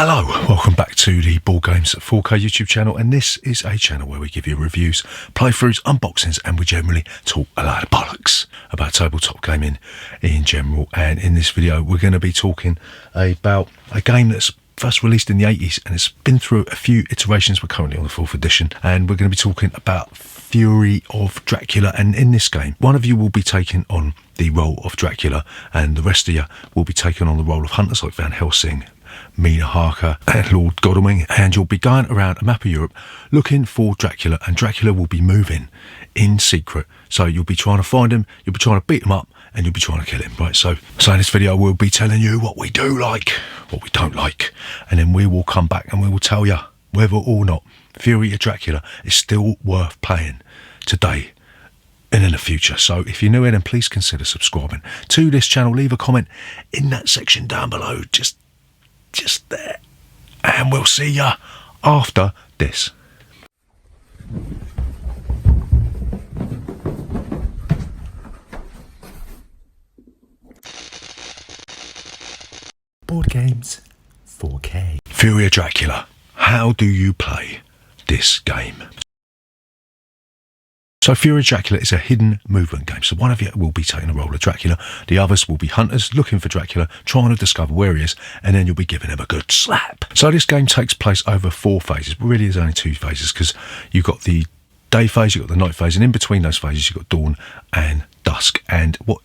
Hello, welcome back to the Board Games 4K YouTube channel, and this is a channel where we give you reviews, playthroughs, unboxings, and we generally talk a lot of bollocks about tabletop gaming in general. And in this video we're going to be talking about a game that's first released in the 80s and it's been through a few iterations. We're currently on the 4th edition, and we're going to be talking about Fury of Dracula. And in this game, one of you will be taking on the role of Dracula and the rest of you will be taking on the role of hunters like Van Helsing, Mina Harker and Lord Godalming, and you'll be going around a map of Europe looking for Dracula, and Dracula will be moving in secret. So you'll be trying to find him, you'll be trying to beat him up, and you'll be trying to kill him, right? So in this video we'll be telling you what we do like, what we don't like, and then we will come back and we will tell you whether or not Fury of Dracula is still worth playing today and in the future. So if you're new in, then please consider subscribing to this channel. Leave a comment in that section down below, just there, and we'll see ya after this. Board Games 4K. Fury of Dracula. How do you play this game? So Fury of Dracula is a hidden movement game. So one of you will be taking the role of Dracula, the others will be hunters looking for Dracula, trying to discover where he is, and then you'll be giving him a good slap. So this game takes place over 4 phases. Really there's only 2 phases, because you've got the day phase, you've got the night phase, and in between those phases you've got dawn and dusk. And what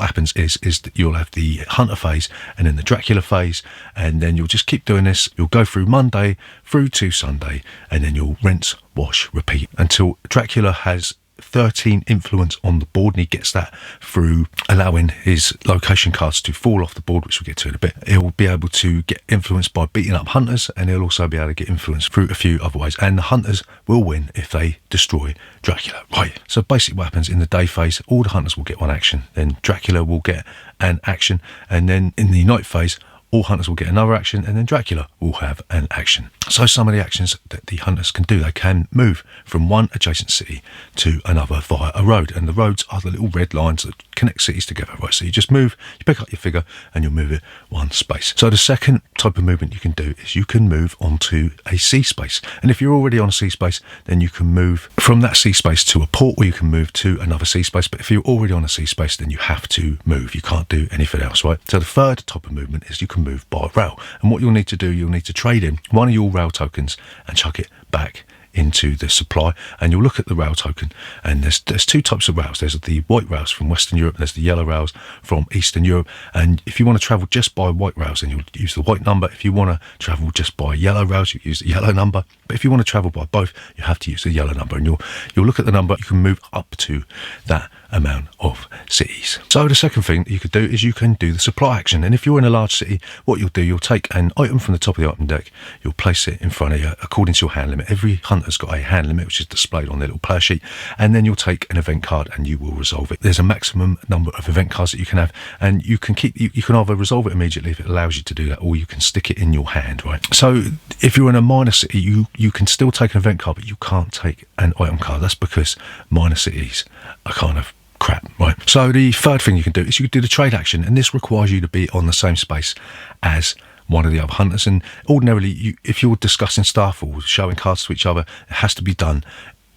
happens is that you'll have the hunter phase and then the Dracula phase, and then you'll just keep doing this. You'll go through Monday through to Sunday, and then you'll rinse, wash, repeat until Dracula has 13 influence on the board, and he gets that through allowing his location cards to fall off the board, which we'll get to in a bit. He'll be able to get influence by beating up hunters, and he'll also be able to get influence through a few other ways, and the hunters will win if they destroy Dracula. Right, so basically what happens in the day phase, all the hunters will get 1 action, then Dracula will get an action, and then in the night phase all hunters will get another action, and then Dracula will have an action. So some of the actions that the hunters can do, they can move from one adjacent city to another via a road, and the roads are the little red lines that connect cities together, right? So you just move, you pick up your figure and you'll move it 1 space. So the second type of movement you can do is you can move onto a sea space, and if you're already on a sea space, then you can move from that sea space to a port, or you can move to another sea space. But if you're already on a sea space, then you have to move, you can't do anything else, right? So the third type of movement is you can move by rail, and what you'll need to do, you'll need to trade in one of your rail tokens and chuck it back into the supply. And you'll look at the rail token, and there's 2 types of rails. There's the white rails from Western Europe, and there's the yellow rails from Eastern Europe. And if you want to travel just by white rails, then you'll use the white number. If you want to travel just by yellow rails, you use the yellow number. But if you want to travel by both, you have to use the yellow number, and you'll look at the number. You can move up to that amount of cities. So the second thing that you could do is you can do the supply action, and if you're in a large city, what you'll do, you'll take an item from the top of the item deck, you'll place it in front of you according to your hand limit. Every hunter's got a hand limit which is displayed on their little player sheet, and then you'll take an event card and you will resolve it. There's a maximum number of event cards that you can have, and you can either resolve it immediately if it allows you to do that, or you can stick it in your hand, right? So if you're in a minor city, you can still take an event card, but you can't take an item card. That's because minor cities are kind of crap, right? So the third thing you can do is you can do the trade action, and this requires you to be on the same space as one of the other hunters. And ordinarily, if you're discussing stuff or showing cards to each other, it has to be done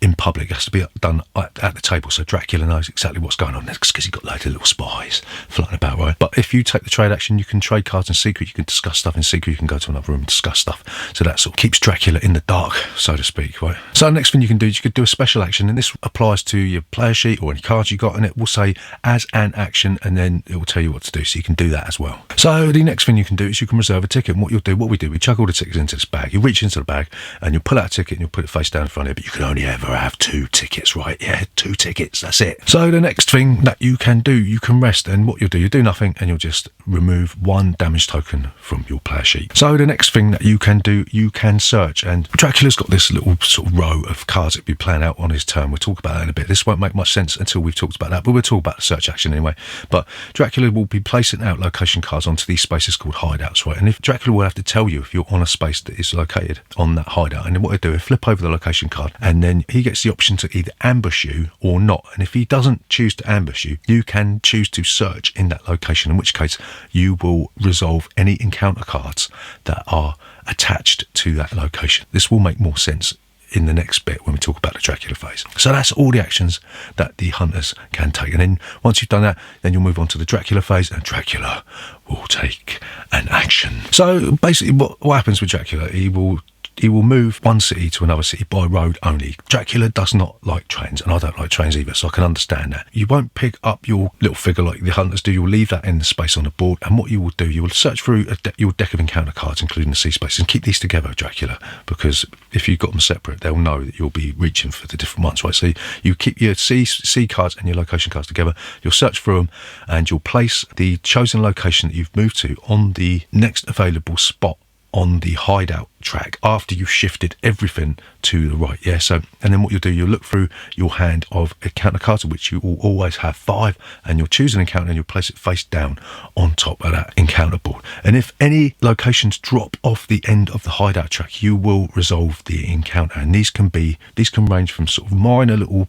in public. It has to be done at the table, so Dracula knows exactly what's going on. That's because he's got loads of little spies floating about, right? But if you take the trade action, you can trade cards in secret, you can discuss stuff in secret, you can go to another room and discuss stuff. So that sort of keeps Dracula in the dark, so to speak, right? So the next thing you can do is you could do a special action, and this applies to your player sheet or any cards you got, and it will say as an action, and then it will tell you what to do, so you can do that as well. So the next thing you can do is you can reserve a ticket, and what we do, we chuck all the tickets into this bag. You reach into the bag and you'll pull out a ticket and you'll put it face down in front of you, but you can only ever have 2 tickets, right? Yeah, 2 tickets, that's it. So the next thing that you can do, you can rest, and what you'll do nothing, and you'll just remove 1 damage token from your player sheet. So the next thing that you can do, you can search, and Dracula's got this little sort of row of cards that will be playing out on his turn. We'll talk about that in a bit. This won't make much sense until we've talked about that, but we'll talk about the search action anyway. But Dracula will be placing out location cards onto these spaces called hideouts, right? And if Dracula will have to tell you if you're on a space that is located on that hideout, and then what he'll do is flip over the location card, and then he gets the option to either ambush you or not. And if he doesn't choose to ambush you, you can choose to search in that location, in which case you will resolve any encounter cards that are attached to that location. This will make more sense in the next bit when we talk about the Dracula phase. So that's all the actions that the hunters can take. And then once you've done that, then you'll move on to the Dracula phase, and Dracula will take an action. So basically what happens with Dracula, he will move one city to another city by road only. Dracula does not like trains, and I don't like trains either, so I can understand that. You won't pick up your little figure like the hunters do. You'll leave that in the space on the board, and what you will do, you will search through your deck of encounter cards, including the C space, and keep these together, Dracula, because if you've got them separate, they'll know that you'll be reaching for the different ones, right? So you keep your C cards and your location cards together, you'll search through them, and you'll place the chosen location that you've moved to on the next available spot on the hideout track after you've shifted everything to the right. So and then what you'll do, you'll look through your hand of encounter cards, of which you will always have 5, and you'll choose an encounter and you'll place it face down on top of that encounter board. And if any locations drop off the end of the hideout track, you will resolve the encounter, and these can range from sort of minor little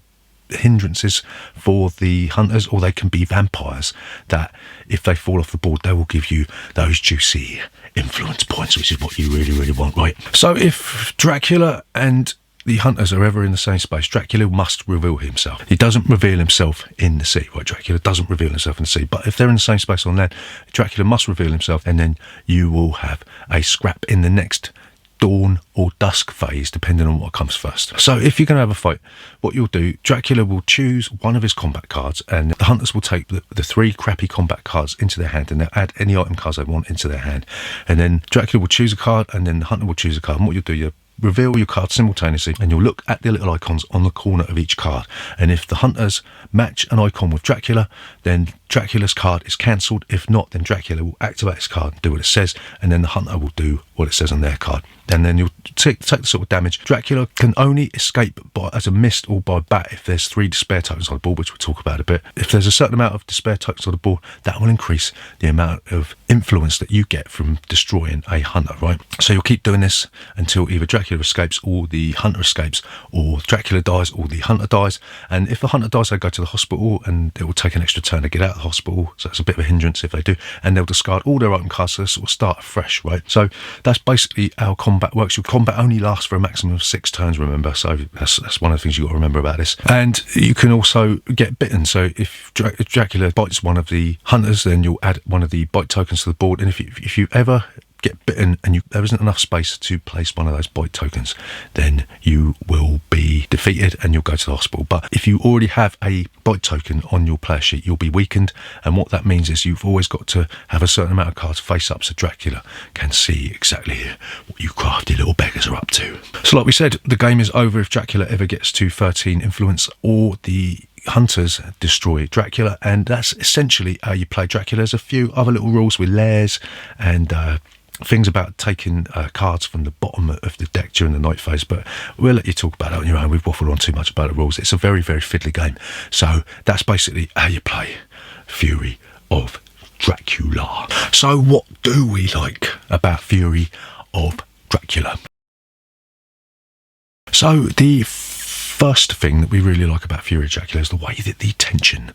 hindrances for the hunters, or they can be vampires that if they fall off the board, they will give you those juicy influence points, which is what you really, really want, right? So if Dracula and the hunters are ever in the same space, Dracula must reveal himself. He doesn't reveal himself in the sea, right? Dracula doesn't reveal himself in the sea, but if they're in the same space on land, Dracula must reveal himself, and then you will have a scrap in the next dawn or dusk phase, depending on what comes first. So if you're going to have a fight, what you'll do, Dracula will choose one of his combat cards, and the hunters will take the 3 crappy combat cards into their hand, and they'll add any item cards they want into their hand, and then Dracula will choose a card, and then the hunter will choose a card. And what you'll do, you reveal your cards simultaneously, and you'll look at the little icons on the corner of each card, and if the hunters match an icon with Dracula, then Dracula's card is cancelled. If not, then Dracula will activate his card and do what it says, and then the hunter will do what it says on their card, and then you'll take the sort of damage. Dracula can only escape as a mist or by bat if there's 3 despair tokens on the board, which we'll talk about a bit. If there's a certain amount of despair tokens on the board, that will increase the amount of influence that you get from destroying a hunter, right? So you'll keep doing this until either Dracula escapes or the hunter escapes, or Dracula dies or the hunter dies. And if the hunter dies, they go to the hospital, and it will take an extra turn to get out of the hospital, so it's a bit of a hindrance if they do, and they'll discard all their open cards, so they sort of start afresh, right? So that's basically how combat works. Your combat only lasts for a maximum of 6 turns, remember, so that's one of the things you've got to remember about this. And you can also get bitten, so if Dracula bites one of the hunters, then you'll add one of the bite tokens to the board, and if you ever get bitten and there isn't enough space to place one of those bite tokens, then you will be defeated and you'll go to the hospital. But if you already have a bite token on your player sheet, you'll be weakened, and what that means is you've always got to have a certain amount of cards face up so Dracula can see exactly what you crafty little beggars are up to. So like we said, the game is over if Dracula ever gets to 13 influence or the hunters destroy Dracula, and that's essentially how you play Dracula. There's a few other little rules with lairs and things about taking cards from the bottom of the deck during the night phase, but we'll let you talk about it on your own. We've waffled on too much about the rules. It's a very, very fiddly game. So that's basically how you play Fury of Dracula. So what do we like about Fury of Dracula? So the first thing that we really like about Fury of Dracula is the way that the tension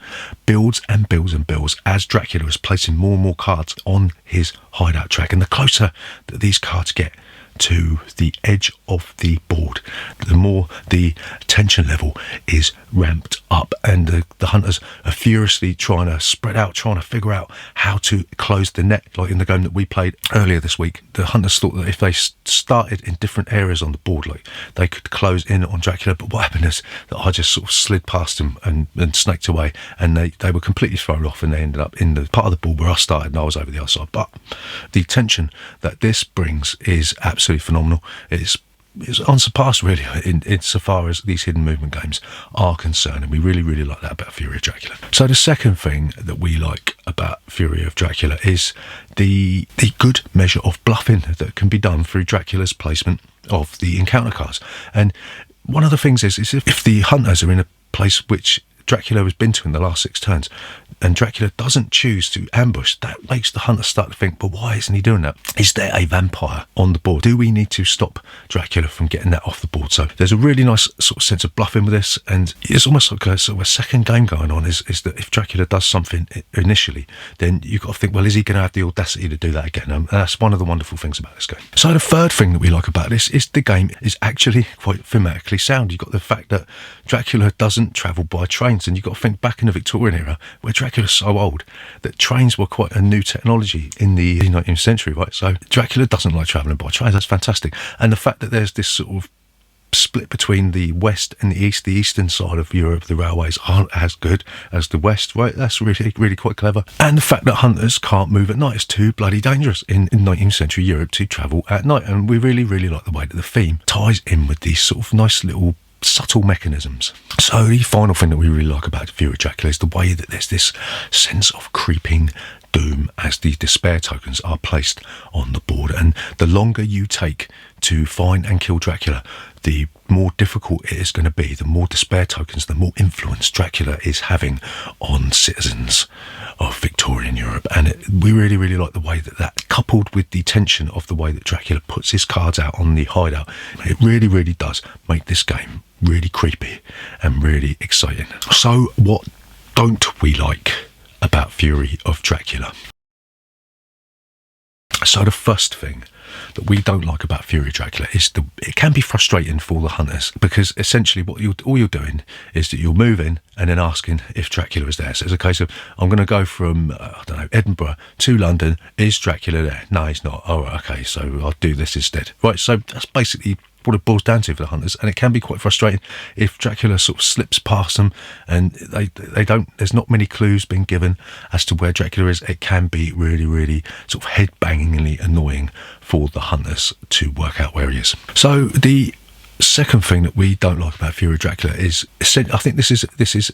builds and builds and builds as Dracula is placing more and more cards on his hideout track. And the closer that these cards get to the edge of the board, the more the tension level is ramped up, and the hunters are furiously trying to spread out, trying to figure out how to close the net. Like in the game that we played earlier this week, the hunters thought that if they started in different areas on the board, like they could close in on Dracula, but what happened is that I just sort of slid past them and snaked away, and they were completely thrown off, and they ended up in the part of the board where I started and I was over the other side. But the tension that this brings is absolutely phenomenal. It's unsurpassed really in so far as these hidden movement games are concerned, and we really, really like that about Fury of Dracula. So the second thing that we like about Fury of Dracula is the good measure of bluffing that can be done through Dracula's placement of the encounter cards. And one of the things is if the hunters are in a place which Dracula has been to in the last 6 turns, and Dracula doesn't choose to ambush, that makes the hunter start to think, but why isn't he doing that? Is there a vampire on the board? Do we need to stop Dracula from getting that off the board? So there's a really nice sort of sense of bluffing with this, and it's almost like a sort of a second game going on, is that if Dracula does something initially, then you've got to think, well, is he going to have the audacity to do that again? And that's one of the wonderful things about this game. So the third thing that we like about this is the game is actually quite thematically sound. You've got the fact that Dracula doesn't travel by trains, and you've got to think back in the Victorian era where Dracula's so old that trains were quite a new technology in the 19th century, right? So Dracula doesn't like travelling by trains. That's fantastic. And the fact that there's this sort of split between the west and the east, the eastern side of Europe, the railways aren't as good as the west, right? That's really quite clever. And the fact that hunters can't move at night is too bloody dangerous in 19th century Europe to travel at night. And we really like the way that the theme ties in with these sort of nice little subtle mechanisms. So the final thing that we really like about Fury of Dracula is the way that there's this sense of creeping doom as the despair tokens are placed on the board, and the longer you take to find and kill Dracula, the more difficult it is going to be, the more despair tokens, the more influence Dracula is having on citizens of Victorian Europe. And we really like the way that coupled with the tension of the way that Dracula puts his cards out on the hideout, it really does make this game really creepy and really exciting. So what don't we like about Fury of Dracula? So the first thing that we don't like about Fury of Dracula is it can be frustrating for the hunters, because essentially all you're doing is that you're moving and then asking if Dracula is there. So it's a case of, I'm going to go from Edinburgh to London. Is Dracula there? No, he's not. Oh, okay, so I'll do this instead. Right, so that's basically what it boils down to for the hunters, and it can be quite frustrating if Dracula sort of slips past them and they don't, there's not many clues being given as to where Dracula is. It can be really sort of head-bangingly annoying for the hunters to work out where he is. So the second thing that we don't like about Fury of Dracula is, I think this is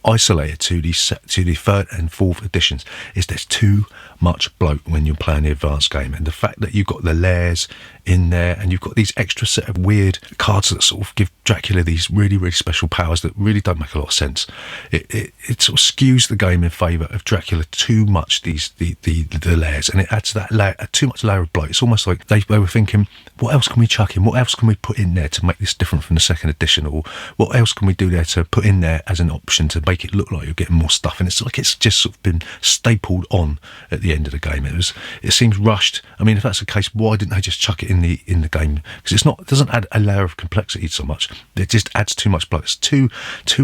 isolated to the third and fourth editions, is there's too much bloat when you're playing the advanced game, and the fact that you've got the layers in there and you've got these extra set of weird cards that sort of give Dracula these really special powers that really don't make a lot of sense. It sort of skews the game in favour of Dracula too much, the layers, and it adds that layer, too much layer of bloat. It's almost like they were thinking, what else can we chuck in? What else can we put in there to make this different from the second edition? Or what else can we do there to put in there as an option to make it look like you're getting more stuff? And it's like it's just sort of been stapled on at the end of the game. It seems rushed. I mean, if that's the case, why didn't they just chuck it in the game? Because it doesn't add a layer of complexity so much. It just adds too much bloat. It's too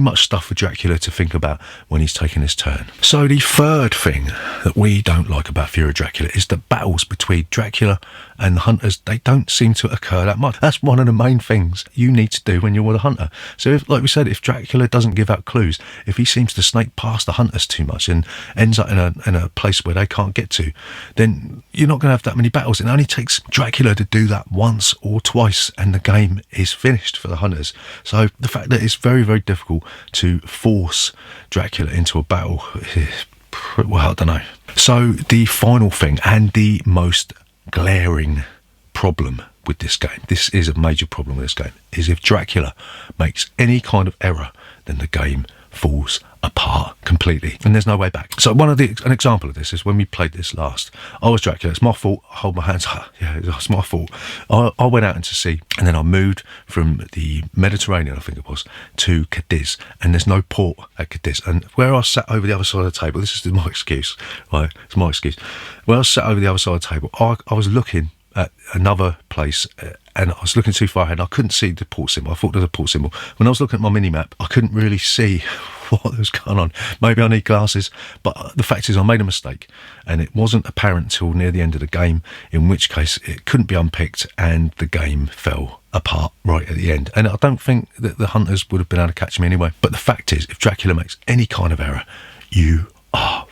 much stuff for Dracula to think about when he's taking his turn. So the third thing that we don't like about Fury of Dracula is the battles between Dracula and the hunters. They don't seem to occur that much. That's one of the main things you need to do when you're with a hunter. So if, like we said, if Dracula doesn't give out clues, if he seems to snake past the hunters too much and ends up in a place where they can't get to, then you're not going to have that many battles. It only takes Dracula to do that once or twice and the game is finished for the hunters. So the fact that it's very difficult to force Dracula into a battle, well, I don't know. So the final thing, and the most glaring problem with this game, this is a major problem with this game, is if Dracula makes any kind of error, then the game falls apart completely and there's no way back. So an example of this is when we played this last. I was Dracula, it's my fault, I hold my hands up, yeah, it's my fault. I went out into sea and then I moved from the Mediterranean, I think it was, to Cadiz, and there's no port at Cadiz, and where I sat over the other side of the table, this is my excuse, right, it's my excuse, where I sat over the other side of the table, I was looking at another place and I was looking too far ahead. I couldn't see the port symbol. I thought there was a port symbol. When I was looking at my mini-map, I couldn't really see what was going on. Maybe I need glasses, but the fact is I made a mistake and it wasn't apparent until near the end of the game, in which case it couldn't be unpicked and the game fell apart right at the end. And I don't think that the hunters would have been able to catch me anyway. But the fact is, if Dracula makes any kind of error, you are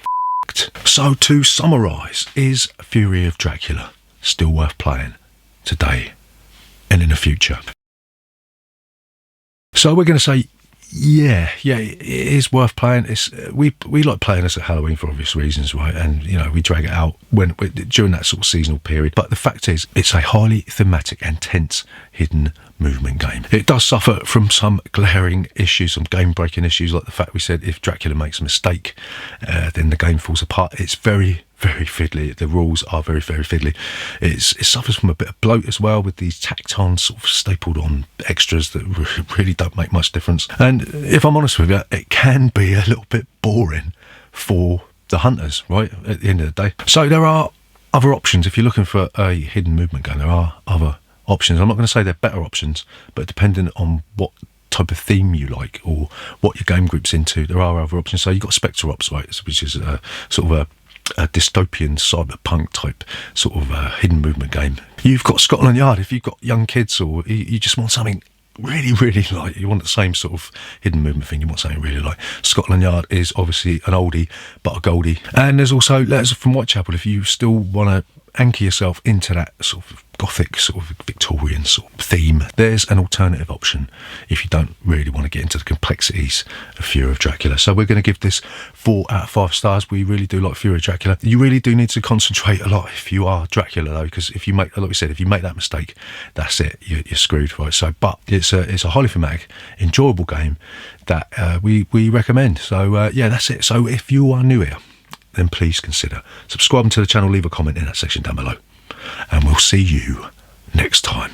f***ed. So to summarise, is Fury of Dracula still worth playing today and in the future? So we're going to say, yeah, it is worth playing. We like playing this at Halloween for obvious reasons, right? And we drag it out during that sort of seasonal period. But the fact is, it's a highly thematic and tense hidden movement game. It does suffer from some glaring issues, some game-breaking issues, like the fact we said if Dracula makes a mistake, then the game falls apart. It's very, very fiddly. The rules are very, very fiddly. It suffers from a bit of bloat as well, with these tacked on, sort of stapled on extras that really don't make much difference. And if I'm honest with you, it can be a little bit boring for the hunters, right, at the end of the day. So there are other options. If you're looking for a hidden movement game, there are other options. I'm not going to say they're better options, but depending on what type of theme you like or what your game group's into, there are other options. So you've got Spectre Ops, right, which is sort of a dystopian cyberpunk type sort of hidden movement game. You've got Scotland Yard if you've got young kids, or you just want something really, really light. You want the same sort of hidden movement thing. You want something really light. Scotland Yard is obviously an oldie but a goldie. And there's also Letters from Whitechapel if you still want to anchor yourself into that sort of gothic, sort of Victorian sort of theme. There's an alternative option if you don't really want to get into the complexities of Fury of Dracula. So we're going to give this 4 out of 5 stars. We really do like Fury of Dracula. You really do need to concentrate a lot if you are Dracula, though, because if you make, like we said, if you make that mistake, that's it. You're screwed, right? So, but it's a highly thematic, enjoyable game that we recommend. So yeah, that's it. So if you are new here, then please consider subscribing to the channel, leave a comment in that section down below, and we'll see you next time.